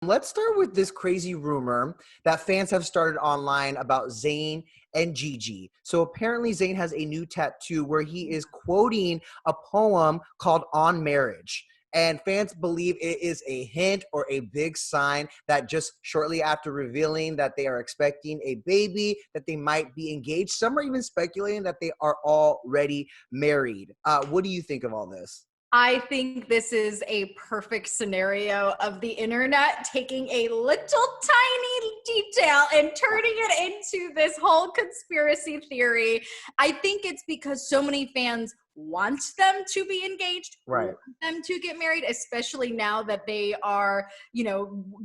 Let's start with this crazy rumor that fans have started online about Zayn and Gigi. So apparently Zayn has a new tattoo where he is quoting a poem called On Marriage. And fans believe it is a hint or a big sign that just shortly after revealing that they are expecting a baby, that they might be engaged. Some are even speculating that they are already married. What do you think of all this? I think this is a perfect scenario of the internet taking a little tiny detail and turning it into this whole conspiracy theory. I think it's because so many fans want them to be engaged, Right. want them to get married, especially now that they are,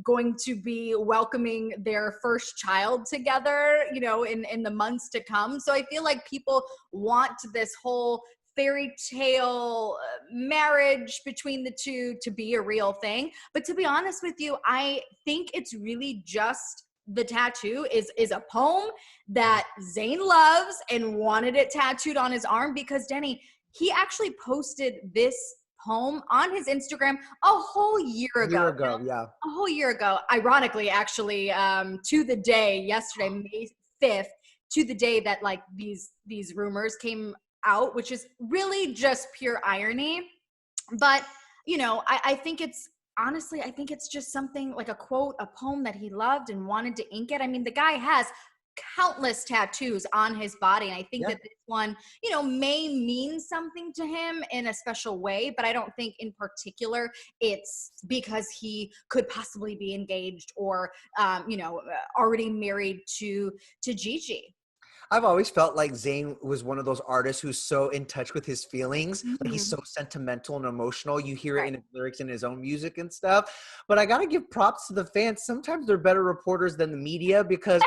going to be welcoming their first child together, in the months to come. So I feel like people want this whole fairy tale marriage between the two to be a real thing. But to be honest with you, I think it's really just the tattoo is a poem that Zayn loves and wanted it tattooed on his arm because Denny, he actually posted this poem on his Instagram a whole year A ago. year ago, yeah. A whole year ago, ironically, actually, to the day yesterday, May 5th, to the day that like these rumors came out, which is really just pure irony. But, I think it's honestly, I think it's just something like a quote, a poem that he loved and wanted to ink it. I mean, the guy has countless tattoos on his body. And I think Yeah. that this one, may mean something to him in a special way, but I don't think in particular it's because he could possibly be engaged or, already married to Gigi. I've always felt like Zayn was one of those artists who's so in touch with his feelings. Like he's so Mhm. sentimental and emotional. You hear it Right. in his lyrics in his own music and stuff. But I gotta give props to the fans. Sometimes they're better reporters than the media because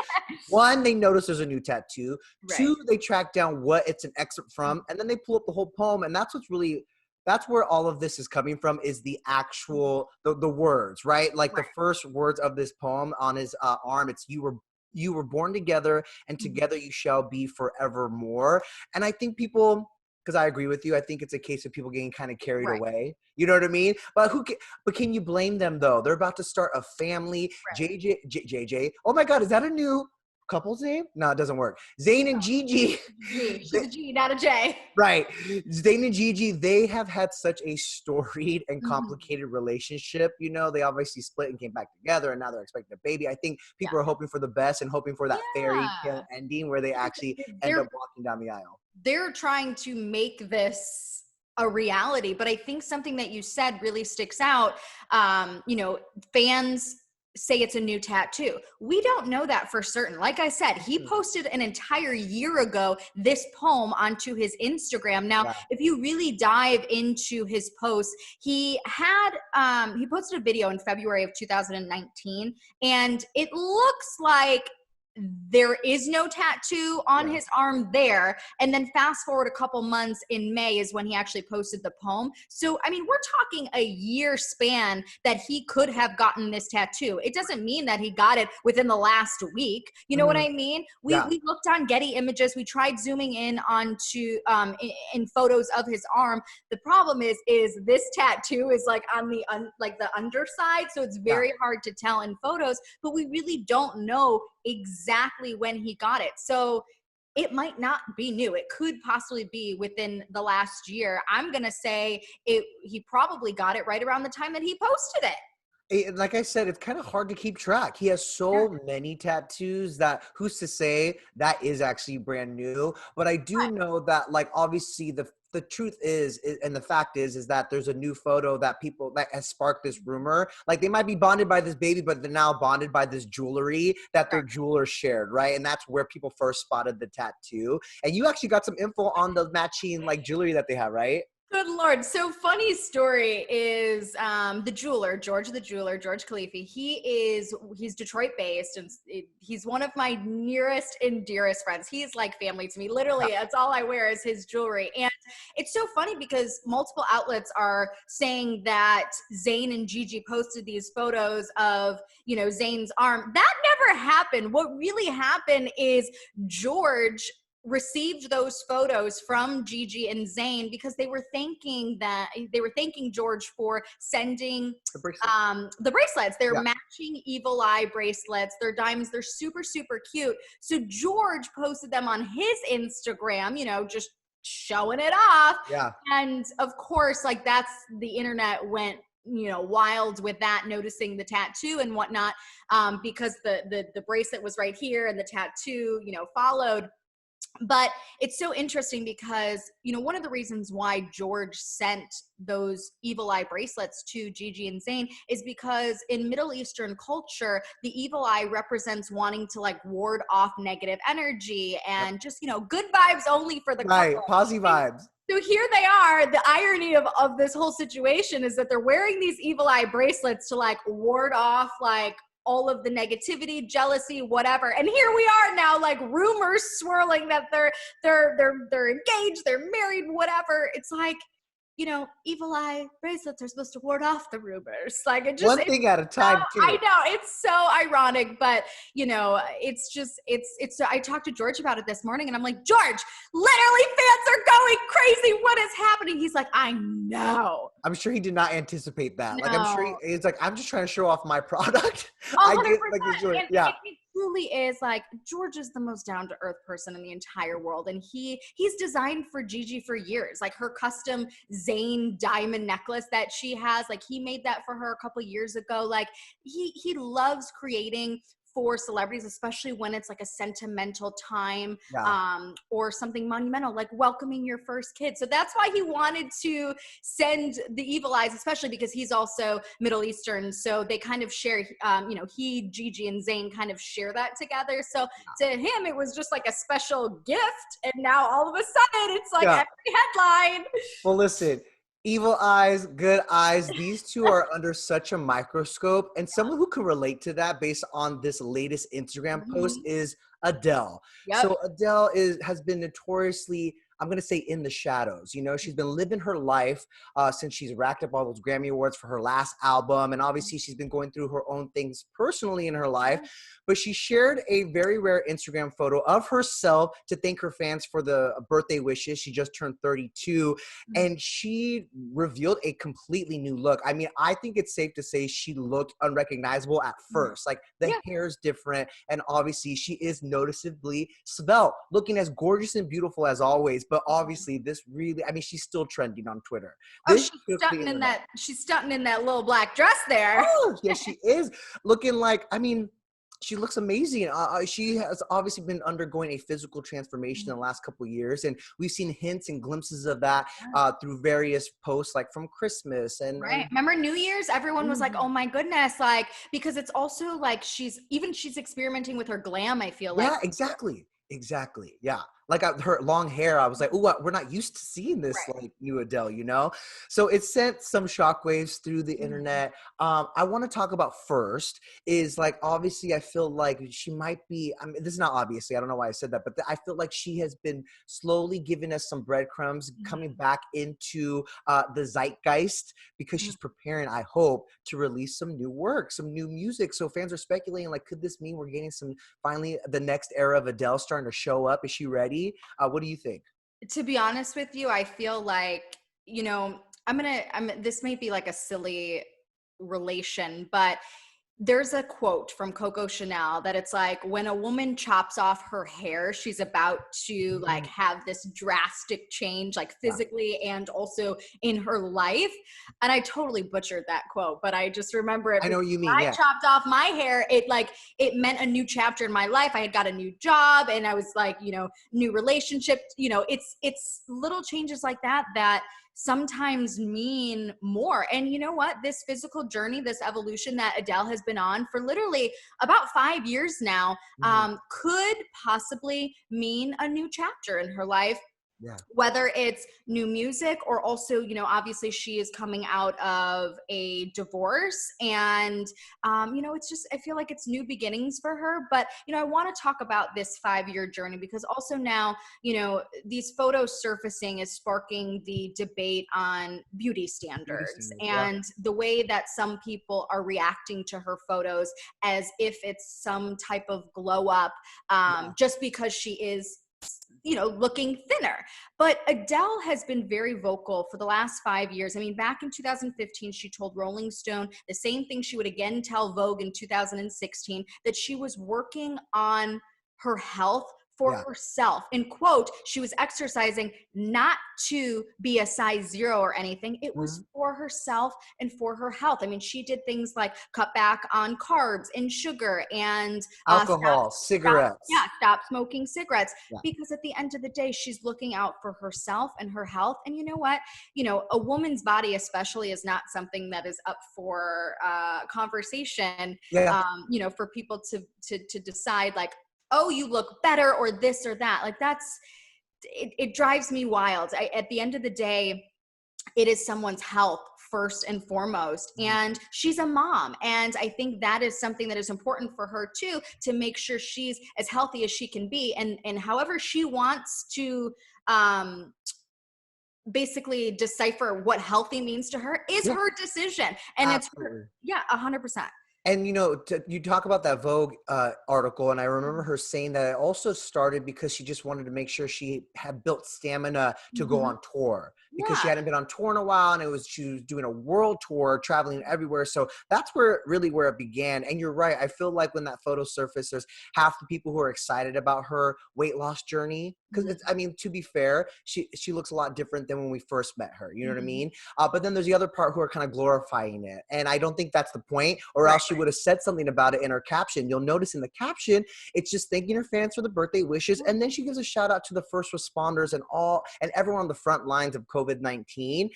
one, they notice there's a new tattoo. Right. Two, they track down what it's an excerpt from, and then they pull up the whole poem. And that's where all of this is coming from, is the actual the words, right? Like the Right. first words of this poem on his arm, it's you were born together and Mhm. together you shall be forevermore. And I think people, because I agree with you, I think it's a case of people getting kind of carried Right. away. You know what I mean? But can you blame them though? They're about to start a family. Right. JJ. Oh my God, is that a new couple's name? No, it doesn't work. Zayn and Gigi. G. She's a G, not a J. Right. Zayn and Gigi, they have had such a storied and Mhm. complicated relationship. They obviously split and came back together, and now they're expecting a baby. I think Yeah. people are hoping for the best and hoping for that fairy tale Yeah. ending where they actually end up They're walking down the aisle. they're trying to make this a reality, but I think something that you said really sticks out. Fans say it's a new tattoo. We don't know that for certain. Like I said, he Mhm. posted an entire year ago this poem onto his Instagram. Now, Yeah. if you really dive into his posts, he posted a video in February of 2019, and it looks like there is no tattoo on Yeah. his arm there. And then fast forward a couple months, in May is when he actually posted the poem. So, I mean, we're talking a year span that he could have gotten this tattoo. It doesn't mean that he got it within the last week. You know what Mhm. I mean? We, Yeah. we looked on Getty Images. We tried zooming in onto in photos of his arm. The problem is this tattoo is like on the like the underside, so it's Yeah. very hard to tell in photos, but we really don't know exactly when he got it. So it might not be new. It could possibly be within the last year. I'm going to say he probably got it right around the time that he posted it. Like I said, it's kind of hard to keep track. He has Yeah. so many tattoos that who's to say that is actually brand new. But I do Right. know that, like, obviously the truth is, and the fact is that there's a new photo that has sparked this rumor. Like they might be bonded by this baby, but they're now bonded by this jewelry that their jeweler shared, right? And that's where people first spotted the tattoo. And you actually got some info on the matching like jewelry that they have, right? Good Lord. So funny story is the jeweler, George Khalifi. He's Detroit based, and he's one of my nearest and dearest friends. He's like family to me. Literally, that's all I wear is his jewelry. And it's so funny because multiple outlets are saying that Zayn and Gigi posted these photos of, Zayn's arm. That never happened. What really happened is George received those photos from Gigi and Zayn because they were thanking George for sending the bracelets. They're matching evil eye bracelets. They're diamonds. They're super, super cute. So George posted them on his Instagram, you know, just showing it off. Yeah. And of course, like the internet went, you know, wild with that, noticing the tattoo and whatnot, because the bracelet was right here and the tattoo, you know, followed. But it's so interesting because, you know, one of the reasons why George sent those evil eye bracelets to Gigi and Zayn is because in Middle Eastern culture, the evil eye represents wanting to like ward off negative energy and just, you know, good vibes only for the couple. Positive vibes. So here they are. The irony of this whole situation is that they're wearing these evil eye bracelets to like ward off like all of the negativity, jealousy, whatever. And here we are now, like rumors swirling that they're engaged, they're married, whatever. It's like, you know, evil eye bracelets are supposed to ward off the rumors. Like it just one thing at a time too. I know, it's so ironic, but you know, it's I talked to George about it this morning and I'm like, George, literally fans are going crazy. What is happening? He's like, I know. I'm sure he did not anticipate that. No. Like I'm sure he's like, I'm just trying to show off my product. 100%. I get like the It truly is like George is the most down to earth person in the entire world, and he's designed for Gigi for years. Like her custom Zayn diamond necklace that she has, like he made that for her a couple years ago. Like he loves creating for celebrities, especially when it's like a sentimental time, or something monumental, like welcoming your first kid. So that's why he wanted to send the evil eyes, especially because he's also Middle Eastern. So they kind of share, you know, Gigi and Zayn kind of share that together. So to him, it was just like a special gift. And now all of a sudden it's like every headline. Well, listen, evil eyes, good eyes, these two are under such a microscope. And someone who can relate to that based on this latest Instagram post is Adele. So Adele has been notoriously, I'm going to say, in the shadows. You know, she's been living her life since she's racked up all those Grammy Awards for her last album. And obviously she's been going through her own things personally in her life. But she shared a very rare Instagram photo of herself to thank her fans for the birthday wishes. She just turned 32. And she revealed a completely new look. I mean, I think it's safe to say she looked unrecognizable at first. Like the hair is different. And obviously she is noticeably svelte, looking as gorgeous and beautiful as always. But obviously this really, I mean, she's still trending on Twitter. She's stunting in that little black dress there. Oh, yeah, she is looking like, I mean, she looks amazing. She has obviously been undergoing a physical transformation in the last couple of years. And we've seen hints and glimpses of that through various posts, like from Christmas. And remember New Year's, everyone was like, oh my goodness. Like, because it's also like she's experimenting with her glam, I feel like. Yeah, exactly. Yeah. Like her long hair, I was like, oh, we're not used to seeing this like new Adele, you know? So it sent some shockwaves through the internet. I want to talk about first is like, obviously I feel like she might be, I mean, this is not obviously, I don't know why I said that, but I feel like she has been slowly giving us some breadcrumbs coming back into the zeitgeist because she's preparing, I hope, to release some new work, some new music. So fans are speculating, like, could this mean we're getting finally the next era of Adele starting to show up? Is she ready? What do you think? To be honest with you, I feel like, you know, this may be like a silly relation, but there's a quote from Coco Chanel that it's like, when a woman chops off her hair, she's about to like have this drastic change, like physically and also in her life. And I totally butchered that quote, but I just remember it. I know what you mean. I chopped off my hair. It meant a new chapter in my life. I had got a new job and I was like, you know, new relationship, you know, it's little changes like that sometimes mean more. And you know what? This physical journey, this evolution that Adele has been on for literally about 5 years now, could possibly mean a new chapter in her life. Yeah. Whether it's new music or also, you know, obviously she is coming out of a divorce and, you know, it's just, I feel like it's new beginnings for her. But, you know, I want to talk about this 5-year journey because also now, you know, these photos surfacing is sparking the debate on beauty standards and the way that some people are reacting to her photos as if it's some type of glow up, just because she is looking thinner. But Adele has been very vocal for the last 5 years. I mean, back in 2015, she told Rolling Stone the same thing she would again tell Vogue in 2016, that she was working on her health for herself. In quote, she was exercising not to be a size 0 or anything. It was for herself and for her health. I mean, she did things like cut back on carbs and sugar and alcohol, cigarettes. Stop smoking cigarettes. Because at the end of the day, she's looking out for herself and her health. And you know what? A woman's body especially is not something that is up for conversation, for people to decide like, oh, you look better or this or that. Like it drives me wild. At the end of the day, it is someone's health first and foremost. And she's a mom. And I think that is something that is important for her too, to make sure she's as healthy as she can be. And however she wants to, basically decipher what healthy means to her is her decision. And Absolutely. It's 100%. And you talk about that Vogue article, and I remember her saying that it also started because she just wanted to make sure she had built stamina to go on tour, because she hadn't been on tour in a while, and she was doing a world tour, traveling everywhere. So that's where it began. And you're right. I feel like when that photo surfaced, there's half the people who are excited about her weight loss journey, because to be fair, she looks a lot different than when we first met her. You know what I mean? But then there's the other part who are kind of glorifying it, and I don't think that's the point, or else she would have said something about it in her caption. You'll notice in the caption, it's just thanking her fans for the birthday wishes. And then she gives a shout out to the first responders and everyone on the front lines of COVID-19,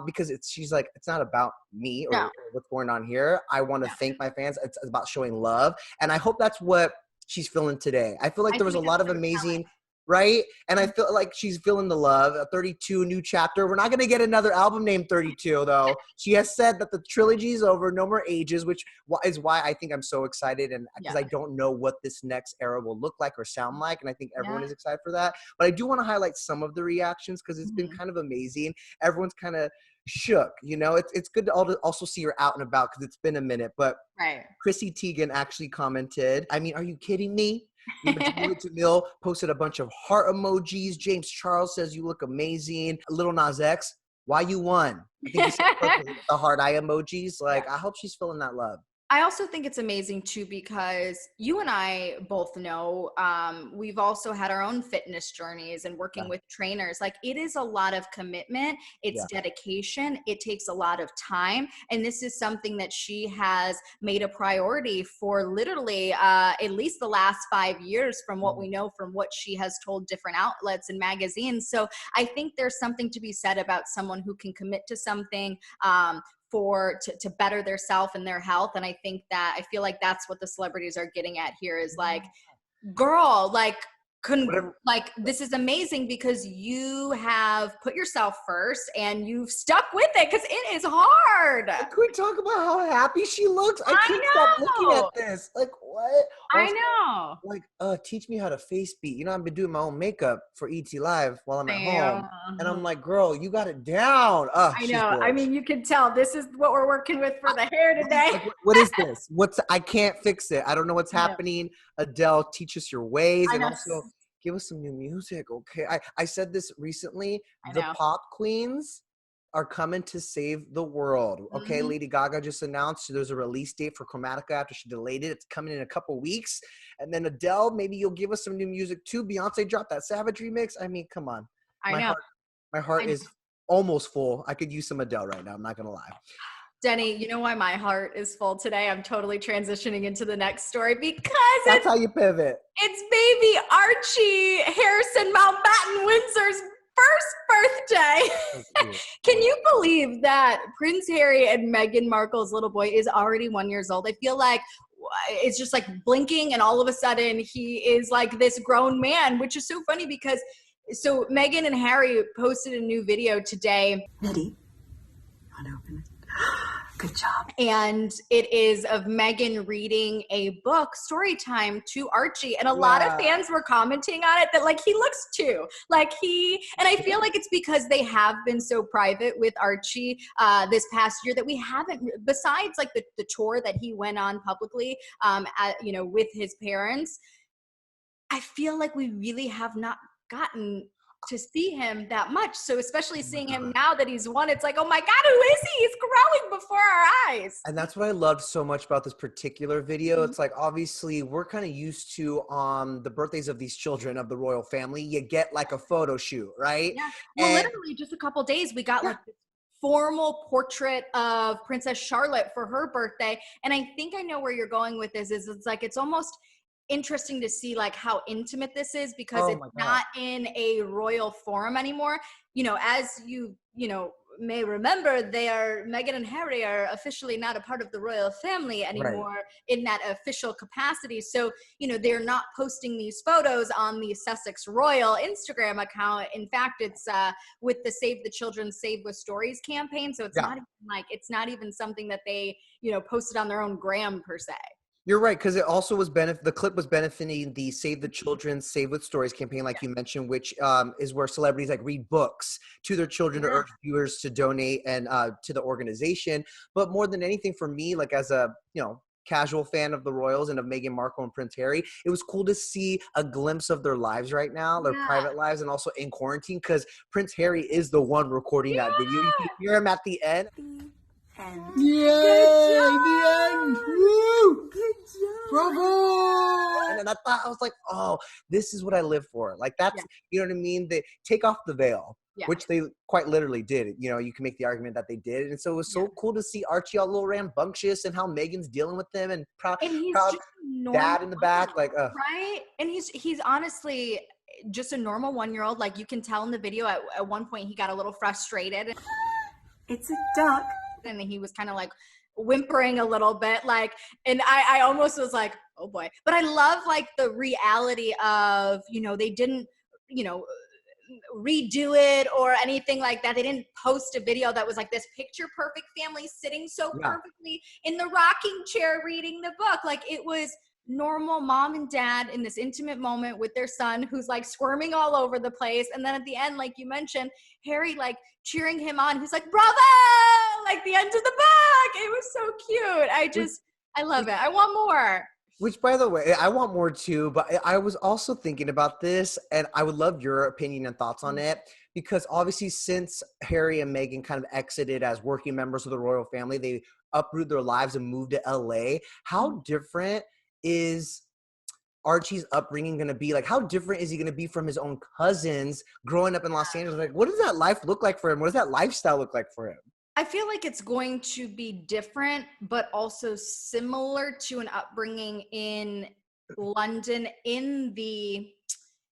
because she's like, it's not about me or what's going on here. I want to thank my fans. It's about showing love. And I hope that's what she's feeling today. I feel like there was a lot of amazing, right? And I feel like she's feeling the love. 32, new chapter. We're not going to get another album named 32, though. She has said that the trilogy is over, no more ages, which is why I think I'm so excited, and because I don't know what this next era will look like or sound like, and I think everyone is excited for that. But I do want to highlight some of the reactions, because it's been kind of amazing. Everyone's kind of shook, it's good to also see her out and about, because it's been a minute. But Chrissy Teigen actually commented, I mean, are you kidding me? Jamil posted a bunch of heart emojis. James Charles says you look amazing. Little Nas X, why you won? I think he said the heart eye emojis. Like, I hope she's feeling that love. I also think it's amazing too, because you and I both know we've also had our own fitness journeys and working with trainers. Like, it is a lot of commitment. It's dedication. It takes a lot of time. And this is something that she has made a priority for literally at least the last 5 years, from what we know, from what she has told different outlets and magazines. So I think there's something to be said about someone who can commit to something to better their self and their health. And I feel like that's what the celebrities are getting at here, is like, girl, like, this is amazing because you have put yourself first and you've stuck with it, because it is hard. Can we talk about how happy she looks? I can't stop looking at this. Like, what? I know. Like, teach me how to face beat. I've been doing my own makeup for etlive while I'm at home. And I'm like, girl, you got it down. I know. I mean, you can tell this is what we're working with for the hair today. Like, what is this? I can't fix it. I don't know what's happening. Adele, teach us your ways. And also give us some new music. Okay. I said this recently. The pop queens are coming to save the world. Okay. Lady Gaga just announced there's a release date for Chromatica after she delayed it. It's coming in a couple weeks. And then Adele, maybe you'll give us some new music too. Beyonce dropped that Savage remix. I mean, come on. My heart is almost full. I could use some Adele right now. I'm not going to lie. Denny, you know why my heart is full today? I'm totally transitioning into the next story, because that's how you pivot. It's baby Archie Harrison Mountbatten Windsor's first birthday. Can you believe that Prince Harry and Meghan Markle's little boy is already 1 year old? I feel like it's just like blinking, and all of a sudden he is like this grown man, which is so funny because Meghan and Harry posted a new video today. Ready? You want to open it? Good job. And it is of Meghan reading a book, story time, to Archie. And a lot of fans were commenting on it that, like, he looks too. And I feel like it's because they have been so private with Archie this past year that we haven't, besides like the tour that he went on publicly, with his parents, I feel like we really have not gotten to see him that much. So especially seeing him God. now that he's won, it's like, oh my God, who is he? He's growing before our eyes. And that's what I loved so much about this particular video. It's like, obviously we're kind of used to the birthdays of these children of the royal family, you get like a photo shoot, right? Yeah. Well, And literally just a couple days, we got like this formal portrait of Princess Charlotte for her birthday. And I think I know where you're going with this is it's like, it's almost interesting to see like how intimate this is because it's not in a royal forum anymore. You know, as you may remember, Meghan and Harry are officially not a part of the royal family anymore in that official capacity. So, you know, they're not posting these photos on the Sussex Royal Instagram account. In fact, it's with the Save the Children, Save with Stories campaign. So it's not even like, it's not even something that they, you know, posted on their own gram per se. you're right, because it also was the clip was benefiting the Save the Children, Save with Stories campaign, like you mentioned, which is where celebrities like read books to their children to urge viewers to donate and to the organization. But more than anything, for me, like as a casual fan of the royals and of Meghan Markle and Prince Harry, it was cool to see a glimpse of their lives right now, their private lives, and also in quarantine, because Prince Harry is the one recording that video. You can hear him at the end. Yay! The end! Woo! Good job. Bravo! And then I was like, oh, this is what I live for. Like that's, you know what I mean? They take off the veil, which they quite literally did. You know, you can make the argument that they did. And so it was so cool to see Archie all a little rambunctious and how Megan's dealing with them and proud dad in the back. Like, right? And he's honestly just a normal 1-year-old. Like you can tell in the video at one point he got a little frustrated. It's a duck. And he was kind of like whimpering a little bit, like, and I almost was like, oh boy. But I love like the reality of, you know, they didn't, you know, redo it or anything like that. They didn't post a video that was like this picture perfect family sitting so perfectly in the rocking chair reading the book. Like it was normal mom and dad in this intimate moment with their son who's like squirming all over the place. And then at the end, like you mentioned, Harry like cheering him on. He's like, bravo! Like the end of the book. It was so cute. I love it. I want more. Which, by the way, I want more too, but I was also thinking about this, and I would love your opinion and thoughts on it, because obviously since Harry and Meghan kind of exited as working members of the royal family, they uprooted their lives and moved to LA. How different is Archie's upbringing going to be? Like, how different is he going to be from his own cousins growing up in Los Angeles? Like, what does that life look like for him? What does that lifestyle look like for him? I feel like it's going to be different, but also similar to an upbringing in London, in the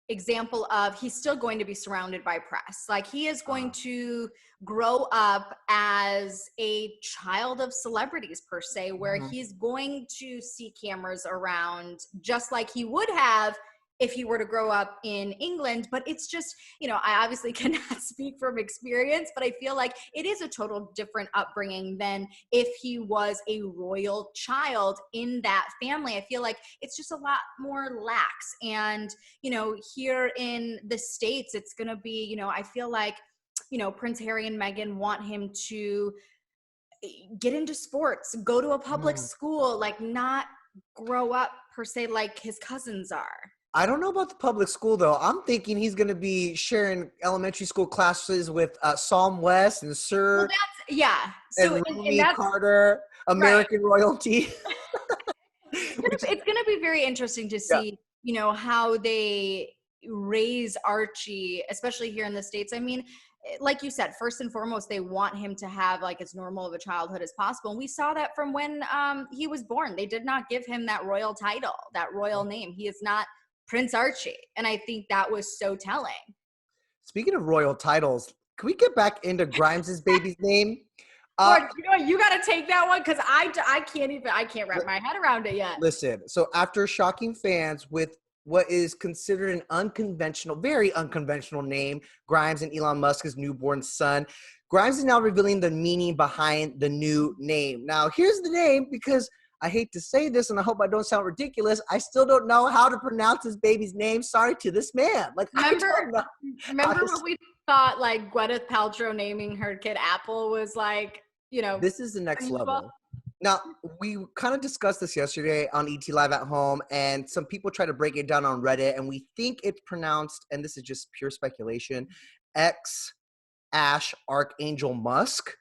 example of he's still going to be surrounded by press. Like he is going to grow up as a child of celebrities per se, where he's going to see cameras around just like he would have if he were to grow up in England. But it's just, you know, I obviously cannot speak from experience, but I feel like it is a total different upbringing than if he was a royal child in that family. I feel like it's just a lot more lax. And, you know, here in the States, it's going to be, you know, I feel like, you know, Prince Harry and Meghan want him to get into sports, go to a public school, like not grow up per se like his cousins are. I don't know about the public school, though. I'm thinking he's going to be sharing elementary school classes with Psalm West and Sir. Well, so and Rooney Carter, American royalty. It's going to be very interesting to see, you know, how they raise Archie, especially here in the States. I mean, like you said, first and foremost, they want him to have like as normal of a childhood as possible. And we saw that from when he was born. They did not give him that royal title, that royal name. He is not Prince Archie. And I think that was so telling. Speaking of royal titles, can we get back into Grimes's baby's name? Lord, you know, you got to take that one because I can't wrap my head around it yet. Listen, so after shocking fans with what is considered an unconventional, very unconventional name, Grimes and Elon Musk's newborn son, Grimes is now revealing the meaning behind the new name. Now, here's the name, because I hate to say this, and I hope I don't sound ridiculous, I still don't know how to pronounce his baby's name. Sorry to this man. Like, remember when we thought like Gwyneth Paltrow naming her kid Apple was like, you know, this is the next level. Now, we kind of discussed this yesterday on ET Live at Home, and some people try to break it down on Reddit, and we think it's pronounced, and this is just pure speculation, X Ash Archangel Musk.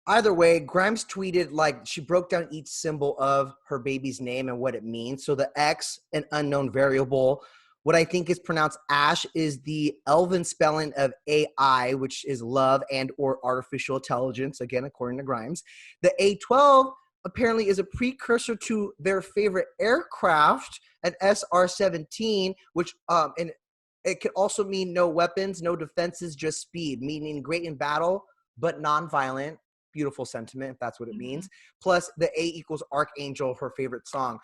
Either way, Grimes tweeted like she broke down each symbol of her baby's name and what it means. So the X, an unknown variable. What I think is pronounced Ash is the Elven spelling of AI, which is love and or artificial intelligence, again, according to Grimes. The A12 apparently is a precursor to their favorite aircraft, an SR-17, which and it could also mean no weapons, no defenses, just speed, meaning great in battle, but non-violent. Beautiful sentiment, if that's what it means. Plus, the A equals Archangel, her favorite song.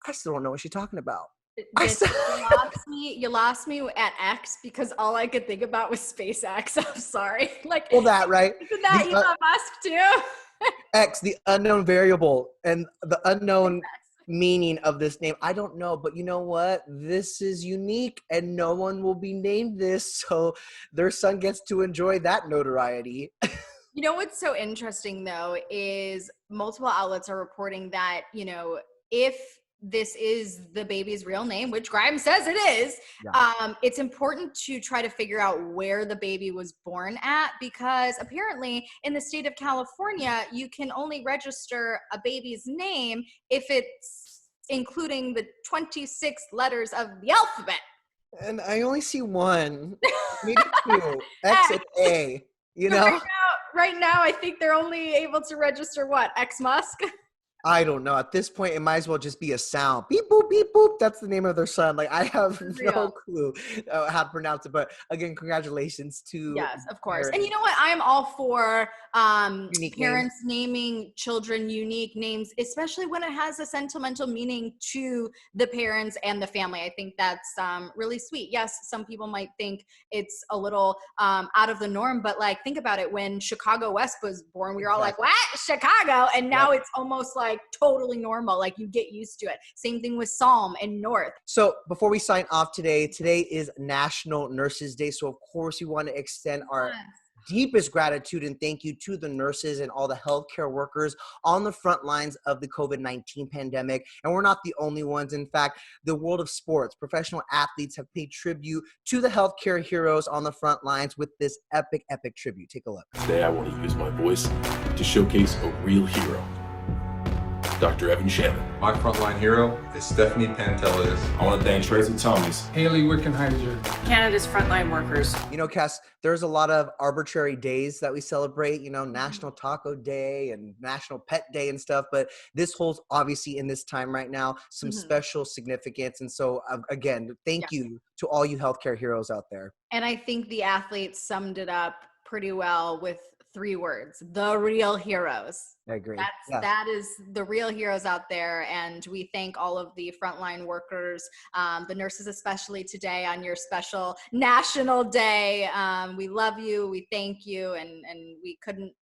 I still don't know what she's talking about. You lost me at X because all I could think about was SpaceX. I'm sorry. Like, well, that, right? Isn't that Elon Musk too? X, the unknown variable, and the unknown meaning of this name. I don't know, but you know what? This is unique, and no one will be named this, so their son gets to enjoy that notoriety. You know what's so interesting, though, is multiple outlets are reporting that, you know, if this is the baby's real name, which Grimes says it is, it's important to try to figure out where the baby was born at, because apparently in the state of California, you can only register a baby's name if it's including the 26 letters of the alphabet. And I only see one, maybe two, X and A, you know? Right now, I think they're only able to register what? X Musk? I don't know. At this point, it might as well just be a sound. Beep, boop, beep, boop. That's the name of their son. Like, I have no clue how to pronounce it. But again, congratulations to. Yes, of course. And you know what? I'm all for parents naming children unique names, especially when it has a sentimental meaning to the parents and the family. I think that's really sweet. Yes, some people might think it's a little out of the norm, but like, think about it. When Chicago West was born, we were all like, what? Chicago? And now it's almost like totally normal. Like, you get used to it. Same thing with Psalm and North. So before we sign off today is National Nurses Day. So of course we want to extend our deepest gratitude and thank you to the nurses and all the healthcare workers on the front lines of the COVID-19 pandemic. And we're not the only ones. In fact, the world of sports, professional athletes have paid tribute to the healthcare heroes on the front lines with this epic, epic tribute. Take a look. Today, I want to use my voice to showcase a real hero, Dr. Evan Shannon. My frontline hero is Stephanie Pantelis. I want to thank Tracy Thomas, Haley Wickenheiser, Canada's frontline workers. You know, Cass, there's a lot of arbitrary days that we celebrate, you know, National Taco Day and National Pet Day and stuff, but this holds, obviously, in this time right now, some special significance. And so, again, thank you to all you healthcare heroes out there. And I think the athletes summed it up pretty well with 3 words: the real heroes. I agree. That is the real heroes out there. And we thank all of the frontline workers, the nurses, especially today on your special national day. We love you. We thank you. And we couldn't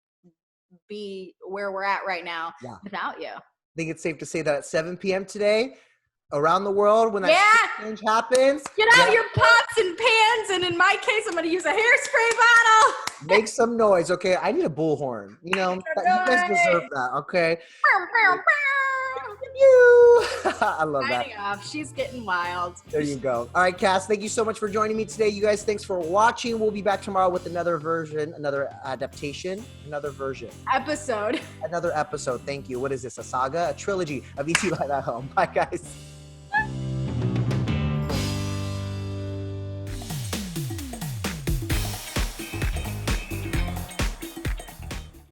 be where we're at right now without you. I think it's safe to say that at 7 p.m. today, around the world, when that change happens, get out your pots and pans, and in my case, I'm going to use a hairspray bottle. Make some noise, okay? I need a bullhorn. You know, you guys deserve that, okay? I love that. Off. She's getting wild. There you go. All right, Cass, thank you so much for joining me today. You guys, thanks for watching. We'll be back tomorrow with another version, another adaptation, another version. Episode. Another episode. Thank you. What is this, a saga? A trilogy of ET Live at Home. Bye, guys.